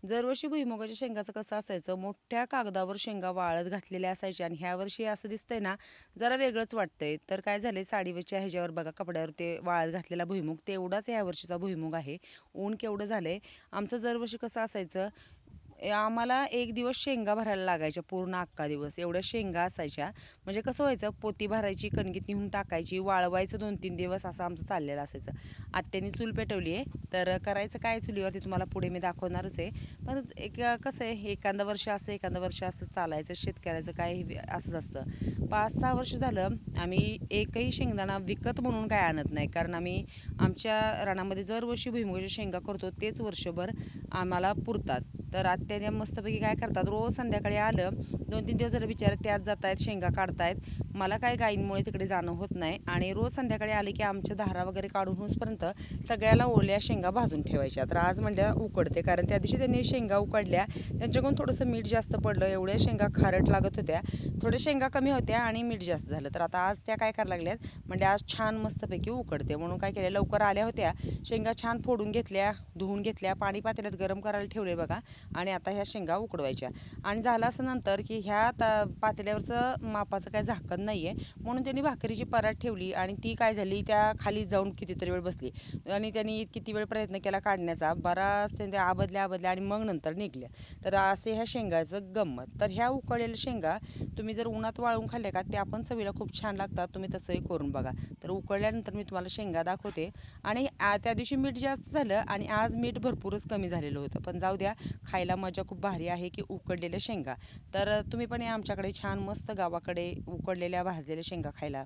दरवर्षी भुईमुगाच्या शेंगाचं कसं असायचं, मोठ्या कागदावर शेंगा वाळत घातलेल्या असायच्या आणि ह्या वर्षी असं दिसतंय ना, जरा वेगळंच वाटतंय. तर काय झालंय, साडीवरच्या ह्याच्यावर बघा कपड्यावर ते वाळत घातलेला भुईमूग तेवढाच ह्या वर्षीचा भुईमूग आहे. ऊन केवढं झालंय. आमचं दरवर्षी कसं असायचं, आम्हाला एक दिवस शेंगा भरायला लागायच्या, पूर्ण अख्खा दिवस एवढ्या शेंगा असायच्या. म्हणजे कसं व्हायचं, पोती भरायची, कणगीत नेऊन टाकायची, वाळवायचं 2-3 दिवस, असं आमचं चाललेलं असायचं. आत्यानी चूल पेटवली आहे, तर करायचं काय चुलीवरती तुम्हाला पुढे मी दाखवणारच आहे. पण एक कसं आहे, एखादं वर्ष असं एखादं वर्ष असं चालायचं, शेतकऱ्याचं काय असंच असतं. 5-6 वर्ष झालं आम्ही एकही शेंगदाणा विकत म्हणून काय आणत नाही, कारण आम्ही आमच्या रानामध्ये दरवर्षी भुईमुगाच्या शेंगा करतो, तेच वर्षभर आम्हाला पुरतात. तर आत्याने मस्तपैकी काय करतात, रोज संध्याकाळी आलं, 2-3 दिवस झालं बिचारे त्यात जात आहेत, शेंगा काढतायत. मला काय गाईंमुळे तिकडे जाणं होत नाही आणि रोज संध्याकाळी आले की आमच्या धारा वगैरे काढून होसपर्यंत सगळ्याला ओल्या शेंगा भाजून ठेवायच्या. तर आज म्हणल्या उकडते, कारण त्या दिवशी त्यांनी शेंगा उकडल्या, त्यांच्याकडून थोडंसं मीठ जास्त पडलं, एवढ्या शेंगा खारट लागत होत्या, थोड्या शेंगा कमी होत्या आणि मीठ जास्त झालं. तर आता आज त्या काय करायला लागल्यात, म्हणजे आज छान मस्तपैकी उकडते म्हणून काय केलं, लवकर आल्या होत्या, शेंगा छान फोडून घेतल्या, धुवून घेतल्या, पाणी पातेल्यात गरम करायला ठेवले बघा, आणि आता ह्या शेंगा उकडवायच्या. आणि झालं असं नंतर की ह्या पातेल्यावरचं मापाचं काय झाकण नाही आहे, म्हणून त्यांनी भाकरीची परात ठेवली आणि ती काय झाली, त्या खाली जाऊन कितीतरी वेळ बसली आणि त्यांनी किती वेळ प्रयत्न केला काढण्याचा, बराच त्यांनी आबदल्या आणि मग नंतर निघल्या. तर असे ह्या शेंगाचं गंमत. तर ह्या उकडलेल्या शेंगा तुम्ही जर उन्हात वाळून खाल्ल्या का, त्या पण चवीला खूप छान लागतात. तुम्ही तसंही करून बघा. तर उकडल्यानंतर मी तुम्हाला शेंगा दाखवते. आणि त्या दिवशी मीठ जास्त झालं आणि आज मीठ भरपूरच कमी झालेलं होतं, पण जाऊ द्या, खायला मजा खूप भारी आहे की उकडलेल्या शेंगा. तर तुम्ही पण या आमच्याकडे, छान मस्त गावाकडे उकडलेल्या भाजलेल्या शेंगा खायला.